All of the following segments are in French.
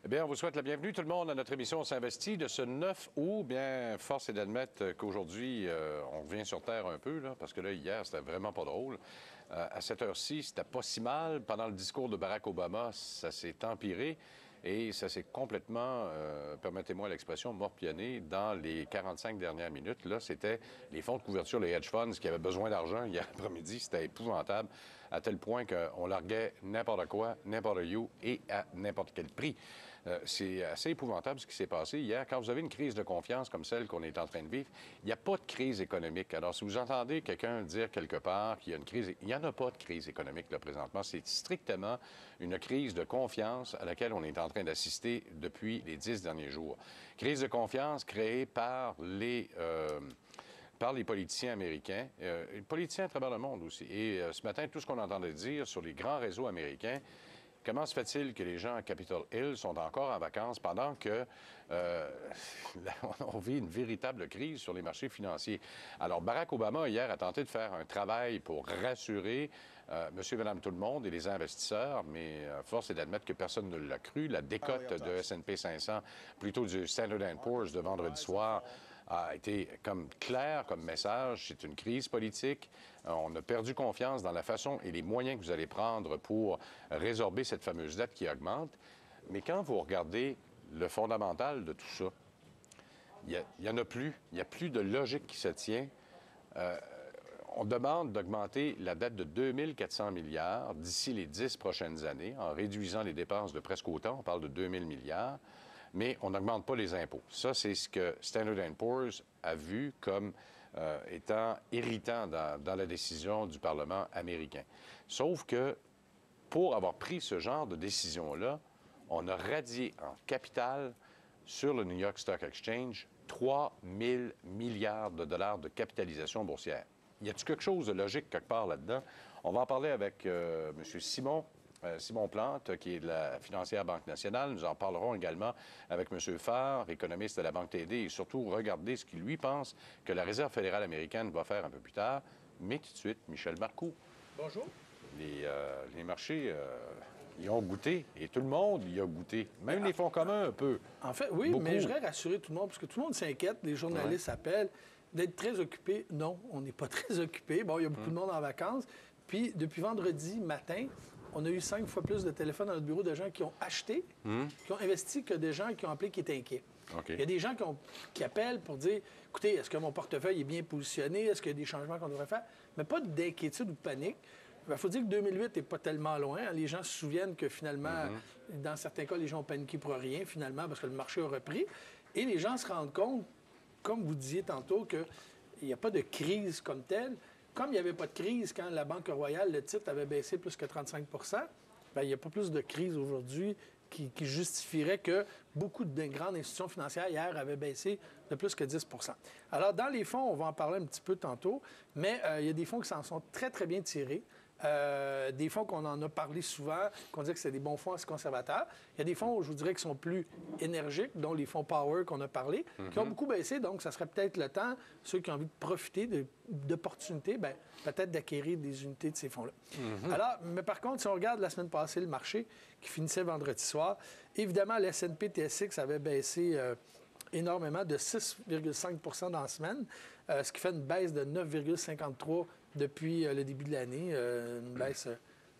Eh bien, on vous souhaite la bienvenue, tout le monde, à notre émission On s'investit de ce 9 août. Bien, force est d'admettre qu'aujourd'hui, on revient sur Terre un peu, là, parce que là, hier, c'était vraiment pas drôle. À cette heure-ci, c'était pas si mal. Pendant le discours de Barack Obama, ça s'est empiré et ça s'est complètement, permettez-moi l'expression, morpionné dans les 45 dernières minutes. Là, c'était les fonds de couverture, les hedge funds qui avaient besoin d'argent hier après-midi. C'était épouvantable, à tel point qu'on larguait n'importe quoi, n'importe où et à n'importe quel prix. C'est assez épouvantable ce qui s'est passé hier. Quand vous avez une crise de confiance comme celle qu'on est en train de vivre, il n'y a pas de crise économique. Alors, si vous entendez quelqu'un dire quelque part qu'il y a une crise, il n'y en a pas de crise économique là, présentement. C'est strictement une crise de confiance à laquelle on est en train d'assister depuis les 10 derniers jours. Crise de confiance créée par les politiciens américains, les politiciens à travers le monde aussi. Et ce matin, tout ce qu'on entendait dire sur les grands réseaux américains, comment se fait-il que les gens à Capitol Hill sont encore en vacances pendant que on vit une véritable crise sur les marchés financiers? Alors, Barack Obama, hier, a tenté de faire un travail pour rassurer monsieur et madame tout le monde et les investisseurs, mais force est d'admettre que personne ne l'a cru. La décote de S&P 500, plutôt du Standard & Poor's de vendredi soir, a été comme clair comme message. C'est une crise politique. On a perdu confiance dans la façon et les moyens que vous allez prendre pour résorber cette fameuse dette qui augmente. Mais quand vous regardez le fondamental de tout ça, il n'y en a plus. Il n'y a plus de logique qui se tient. On demande d'augmenter la dette de 2 400 milliards d'ici les 10 prochaines années en réduisant les dépenses de presque autant. On parle de 2 000 milliards. Mais on n'augmente pas les impôts. Ça, c'est ce que Standard & Poor's a vu comme étant irritant dans la décision du Parlement américain. Sauf que pour avoir pris ce genre de décision-là, on a radié en capital sur le New York Stock Exchange 3 000 milliards de dollars de capitalisation boursière. Y a-t-il quelque chose de logique quelque part là-dedans? On va en parler avec M. Simon Plante, qui est de la financière Banque nationale. Nous en parlerons également avec M. Farr, économiste de la Banque TD, et surtout regarder ce qu'il lui pense que la Réserve fédérale américaine va faire un peu plus tard. Mais tout de suite, Michel Marcoux. Bonjour. Les marchés, y ont goûté, et tout le monde y a goûté. Même les fonds communs, un peu. En fait, oui, beaucoup. Mais je voudrais rassurer tout le monde, parce que tout le monde s'inquiète, les journalistes appellent, d'être très occupés. Non, on n'est pas très occupés. Bon, il y a beaucoup de monde en vacances. Puis, depuis vendredi matin, on a eu 5 fois plus de téléphones dans notre bureau de gens qui ont acheté, qui ont investi, que des gens qui ont appelé qui étaient inquiets. Okay. Il y a des gens qui appellent pour dire, écoutez, est-ce que mon portefeuille est bien positionné? Est-ce qu'il y a des changements qu'on devrait faire? Mais pas d'inquiétude ou de panique. Il faut dire que 2008 n'est pas tellement loin. Les gens se souviennent que finalement, dans certains cas, les gens ont paniqué pour rien, finalement, parce que le marché a repris. Et les gens se rendent compte, comme vous disiez tantôt, qu'il n'y a pas de crise comme telle. Comme il n'y avait pas de crise quand la Banque Royale, le titre avait baissé plus que 35 bien, il n'y a pas plus de crise aujourd'hui qui justifierait que beaucoup de grandes institutions financières hier avaient baissé de plus que 10 Alors, dans les fonds, on va en parler un petit peu tantôt, mais il y a des fonds qui s'en sont très, très bien tirés. Des fonds qu'on en a parlé souvent, qu'on disait que c'est des bons fonds assez conservateurs. Il y a des fonds, je vous dirais, qui sont plus énergiques, dont les fonds Power qu'on a parlé, qui ont beaucoup baissé. Donc, ça serait peut-être le temps, ceux qui ont envie de profiter d'opportunités, bien, peut-être d'acquérir des unités de ces fonds-là. Alors, mais par contre, si on regarde la semaine passée, le marché qui finissait vendredi soir, évidemment, le S&P TSX avait baissé énormément, de 6,5 dans la semaine, ce qui fait une baisse de 9,53 depuis le début de l'année, une baisse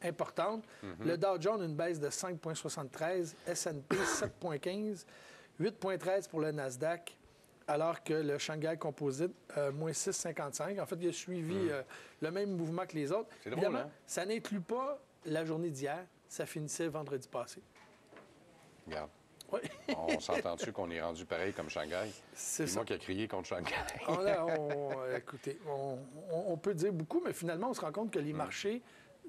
importante. Le Dow Jones, une baisse de 5,73, S&P 7,15, 8,13 pour le Nasdaq, alors que le Shanghai Composite, moins 6,55. En fait, il a suivi le même mouvement que les autres. C'est drôle, hein? Ça n'inclut pas la journée d'hier, ça finissait vendredi passé. Regarde. Oui. On s'entend-tu qu'on est rendu pareil comme Shanghai? C'est moi qui ai crié contre Shanghai. Écoutez, on peut dire beaucoup, mais finalement, on se rend compte que les marchés,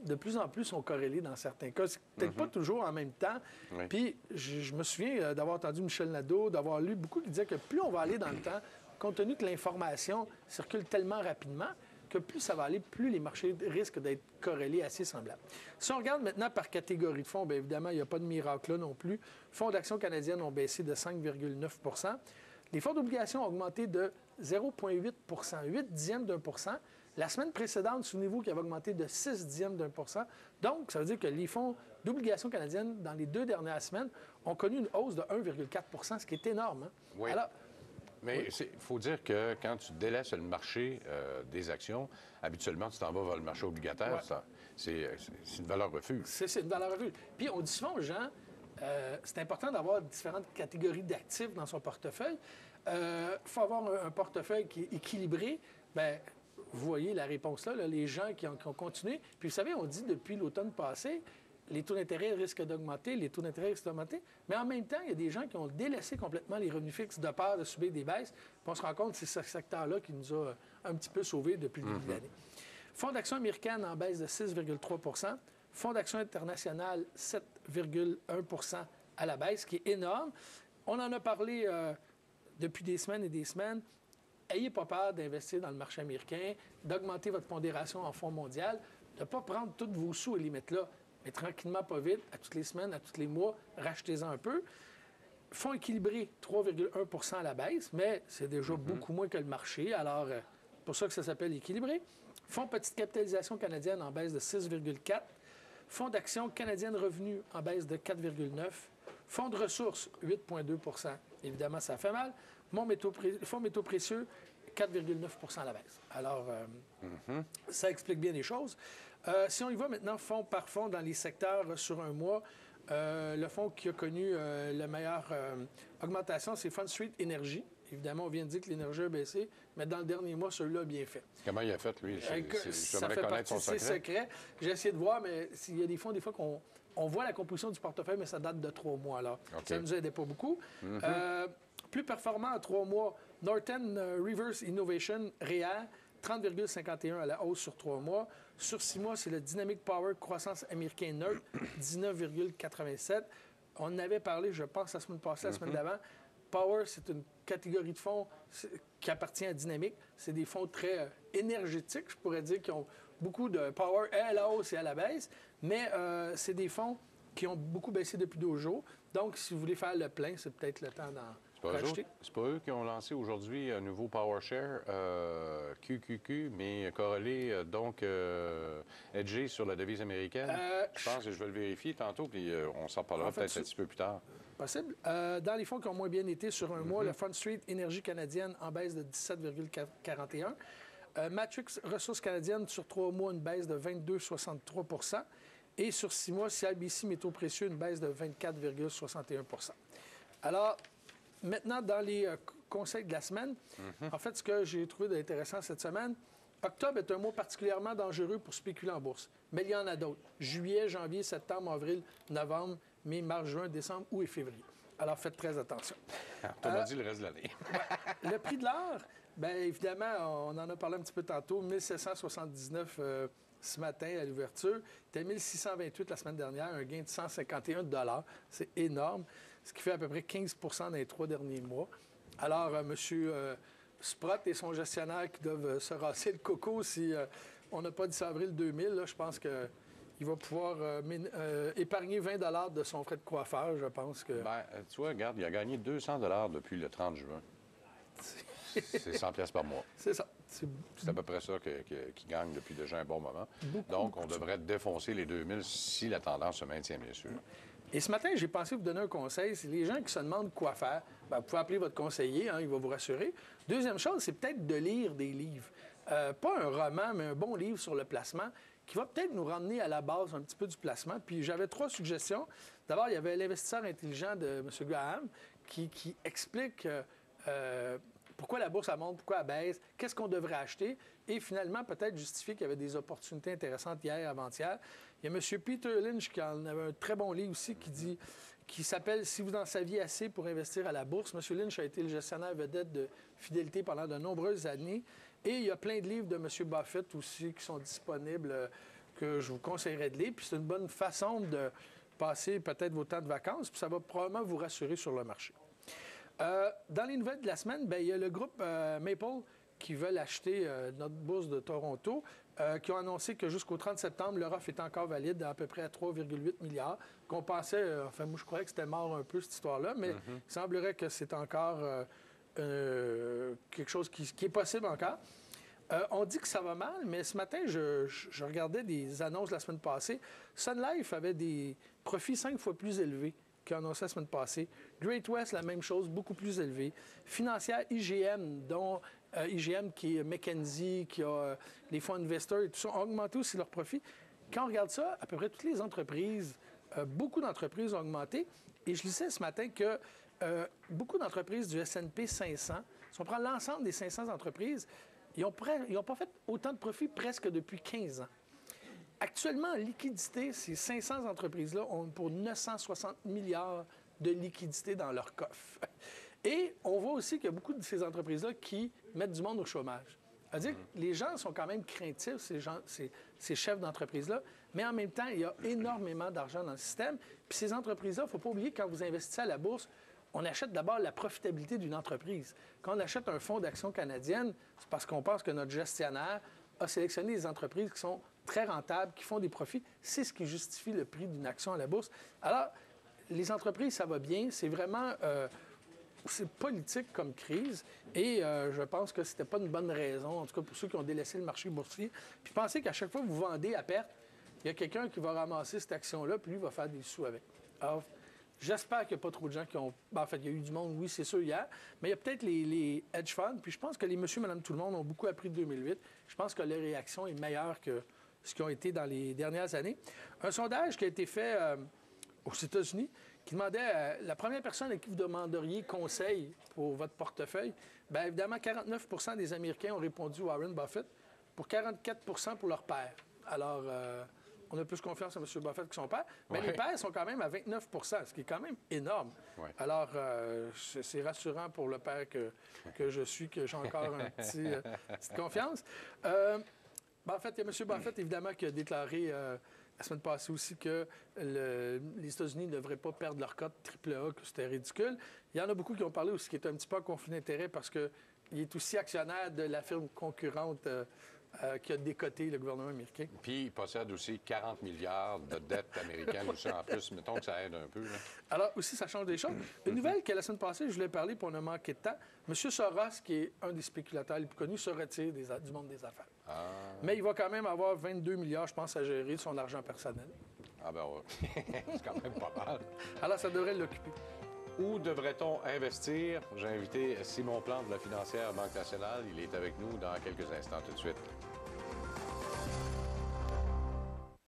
de plus en plus, sont corrélés dans certains cas. C'est peut-être pas toujours en même temps. Oui. Puis, je me souviens d'avoir entendu Michel Nadeau, d'avoir lu beaucoup qui disaient que plus on va aller dans le temps, compte tenu que l'information circule tellement rapidement, que plus ça va aller, plus les marchés risquent d'être corrélés assez semblables. Si on regarde maintenant par catégorie de fonds, bien évidemment, il n'y a pas de miracle là non plus. Fonds d'actions canadiennes ont baissé de 5,9 Les fonds d'obligations ont augmenté de 0,8 8 dixièmes d'1 %. La semaine précédente, souvenez-vous qu'il avait augmenté de 0,6%. Donc, ça veut dire que les fonds d'obligations canadiennes, dans les 2 dernières semaines, ont connu une hausse de 1,4 %, ce qui est énorme. Hein? Oui. Alors, mais il faut dire que quand tu délaisses le marché des actions, habituellement, tu t'en vas vers le marché obligataire. Ouais. C'est une valeur refuge. C'est une valeur refuge. Puis, on dit souvent aux gens, c'est important d'avoir différentes catégories d'actifs dans son portefeuille. Il faut avoir un portefeuille qui est équilibré. Bien, vous voyez la réponse là, les gens qui ont continué. Puis, vous savez, on dit depuis l'automne passé, les taux d'intérêt risquent d'augmenter, les taux d'intérêt risquent d'augmenter. Mais en même temps, il y a des gens qui ont délaissé complètement les revenus fixes de peur de subir des baisses. Puis on se rend compte que c'est ce secteur-là qui nous a un petit peu sauvés depuis le début de l'année. Fonds d'action américaine en baisse de 6,3 %. Fonds d'action international, 7,1 % à la baisse, ce qui est énorme. On en a parlé depuis des semaines et des semaines. Ayez pas peur d'investir dans le marché américain, d'augmenter votre pondération en fonds mondial, de ne pas prendre tous vos sous et les mettre là. Mais tranquillement, pas vite, à toutes les semaines, à tous les mois, rachetez-en un peu. Fonds équilibrés, 3,1 % à la baisse, mais c'est déjà beaucoup moins que le marché. Alors, c'est pour ça que ça s'appelle équilibré. Fonds petite capitalisation canadienne en baisse de 6,4 %. Fonds d'action canadienne revenu en baisse de 4,9 %. Fonds de ressources, 8,2 %. Évidemment, ça fait mal. Fonds métaux précieux, 4,9 % à la baisse. Alors, ça explique bien les choses. Si on y va maintenant fonds par fonds dans les secteurs sur un mois, le fonds qui a connu la meilleure augmentation, c'est Front Street Énergie. Évidemment, on vient de dire que l'énergie a baissé, mais dans le dernier mois, celui-là a bien fait. Comment il a fait, lui? Ça fait partie de ses secrets. J'ai essayé de voir, mais il y a des fonds, des fois, qu'on voit la composition du portefeuille, mais ça date de 3 mois. Alors, ça ne nous aidait pas beaucoup. Plus performant en 3 mois, Northern Reverse Innovation, REER, 30,51 à la hausse sur 3 mois. Sur 6 mois, c'est le Dynamic Power Croissance américain neutre, 19,87. On en avait parlé, je pense, la semaine passée, la semaine d'avant. Power, c'est une catégorie de fonds qui appartient à Dynamic. C'est des fonds très énergétiques, je pourrais dire, qui ont beaucoup de power à la hausse et à la baisse. Mais c'est des fonds qui ont beaucoup baissé depuis 2 jours. Donc, si vous voulez faire le plein, c'est peut-être le temps d'en rajouter. C'est pas eux qui ont lancé aujourd'hui un nouveau PowerShare, QQQ, mais corrélé, donc, edgé sur la devise américaine. Je pense que je vais le vérifier tantôt, puis on s'en parlera peut-être un petit peu plus tard. Possible. Dans les fonds qui ont moins bien été sur un mois, le Front Street Énergie canadienne en baisse de 17,41 %. Matrix Ressources canadiennes sur 3 mois, une baisse de 22,63 %. Et sur 6 mois, CIBC Métaux précieux, une baisse de 24,61 %. Alors, maintenant, dans les conseils de la semaine, en fait, ce que j'ai trouvé d'intéressant cette semaine, octobre est un mois particulièrement dangereux pour spéculer en bourse. Mais il y en a d'autres. Juillet, janvier, septembre, avril, novembre, mai, mars, juin, décembre, août et février. Alors, faites très attention. On a dit le reste de l'année. Le prix de l'or, bien évidemment, on en a parlé un petit peu tantôt, 1779 ce matin à l'ouverture. C'était 1628 la semaine dernière, un gain de 151 $. C'est énorme, ce qui fait à peu près 15 % dans les 3 derniers mois. Alors, M. Sprott et son gestionnaire qui doivent se rasser le coco si on n'a pas 10 avril 2000, là, je pense qu'il va pouvoir épargner 20 $ de son frais de coiffeur, je pense que... Bien, tu vois, regarde, il a gagné 200 $ depuis le 30 juin. C'est 100 pièces par mois. C'est ça. C'est à peu près ça qu'il gagne depuis déjà un bon moment. Donc, on devrait défoncer les 2000 si la tendance se maintient, bien sûr. Et ce matin, j'ai pensé vous donner un conseil. C'est les gens qui se demandent quoi faire. Bien, vous pouvez appeler votre conseiller, hein, il va vous rassurer. Deuxième chose, c'est peut-être de lire des livres. Pas un roman, mais un bon livre sur le placement qui va peut-être nous ramener à la base un petit peu du placement. Puis j'avais 3 suggestions. D'abord, il y avait L'investisseur intelligent de M. Graham qui explique pourquoi la bourse elle monte, pourquoi elle baisse, qu'est-ce qu'on devrait acheter, et finalement, peut-être justifier qu'il y avait des opportunités intéressantes hier, avant-hier. Il y a M. Peter Lynch qui en avait un très bon livre aussi qui s'appelle « Si vous en saviez assez pour investir à la bourse ». M. Lynch a été le gestionnaire vedette de Fidélité pendant de nombreuses années. Et il y a plein de livres de M. Buffett aussi qui sont disponibles que je vous conseillerais de lire. Puis c'est une bonne façon de passer peut-être vos temps de vacances, puis ça va probablement vous rassurer sur le marché. Dans les nouvelles de la semaine, bien, il y a le groupe Maple qui veulent acheter notre bourse de Toronto, qui ont annoncé que jusqu'au 30 septembre, leur offre est encore valide à peu près à 3,8 milliards, qu'on pensait, enfin moi je croyais que c'était mort un peu cette histoire-là, mais il semblerait que c'est encore quelque chose qui est possible encore. On dit que ça va mal, mais ce matin, je regardais des annonces la semaine passée. Sun Life avait des profits 5 fois plus élevés qu'annoncé la semaine passée. Great West, la même chose, beaucoup plus élevé. Financière IGM, dont IGM qui est McKinsey, qui a les fonds investisseurs et tout ça, ont augmenté aussi leurs profits. Quand on regarde ça, à peu près toutes les entreprises, beaucoup d'entreprises ont augmenté. Et je lisais ce matin que beaucoup d'entreprises du S&P 500, si on prend l'ensemble des 500 entreprises, ils n'ont pas fait autant de profits presque depuis 15 ans. Actuellement, en liquidité, ces 500 entreprises-là ont pour 960 milliards de liquidités dans leur coffre. Et on voit aussi qu'il y a beaucoup de ces entreprises-là qui mettent du monde au chômage. C'est-à-dire que les gens sont quand même craintifs, ces chefs d'entreprise-là, mais en même temps, il y a énormément d'argent dans le système. Puis ces entreprises-là, il ne faut pas oublier que quand vous investissez à la bourse, on achète d'abord la profitabilité d'une entreprise. Quand on achète un fonds d'action canadienne, c'est parce qu'on pense que notre gestionnaire a sélectionné des entreprises qui sont très rentables, qui font des profits. C'est ce qui justifie le prix d'une action à la bourse. Alors, les entreprises, ça va bien. C'est vraiment... c'est politique comme crise et je pense que c'était pas une bonne raison, en tout cas pour ceux qui ont délaissé le marché boursier. Puis pensez qu'à chaque fois que vous vendez à perte, il y a quelqu'un qui va ramasser cette action-là, puis lui va faire des sous avec. Alors, j'espère qu'il n'y a pas trop de gens qui ont... Ben, en fait, il y a eu du monde, oui, c'est sûr, hier, mais il y a peut-être les hedge funds, puis je pense que les monsieur, madame, tout le monde ont beaucoup appris de 2008. Je pense que leur réaction est meilleure que ce qu'ils ont été dans les dernières années. Un sondage qui a été fait aux États-Unis qui demandait la première personne à qui vous demanderiez conseil pour votre portefeuille. Bien évidemment, 49 des Américains ont répondu Warren Buffett, pour 44 pour leur père. Alors, on a plus confiance à M. Buffett que son père. Mais les pères sont quand même à 29 ce qui est quand même énorme. Ouais. Alors, c'est rassurant pour le père que je suis, que j'ai encore une petite confiance. En fait, il y a M. Buffett, évidemment, qui a déclaré la semaine passée aussi que les États-Unis ne devraient pas perdre leur cote AAA, que c'était ridicule. Il y en a beaucoup qui ont parlé aussi qui est un petit peu en conflit d'intérêt parce qu'il est aussi actionnaire de la firme concurrente qui a décoté le gouvernement américain. Puis il possède aussi 40 milliards de dettes américaines aussi en plus. Mettons que ça aide un peu. Là. Alors aussi, ça change des choses. Une nouvelle que la semaine passée, je voulais parler pour ne manquer de temps. M. Soros, qui est un des spéculateurs les plus connus, se retire du monde des affaires. Ah. Mais il va quand même avoir 22 milliards, je pense, à gérer de son argent personnel. Ah ben ouais. C'est quand même pas mal. Alors, ça devrait l'occuper. Où devrait-on investir? J'ai invité Simon Plante de la Financière Banque Nationale. Il est avec nous dans quelques instants tout de suite.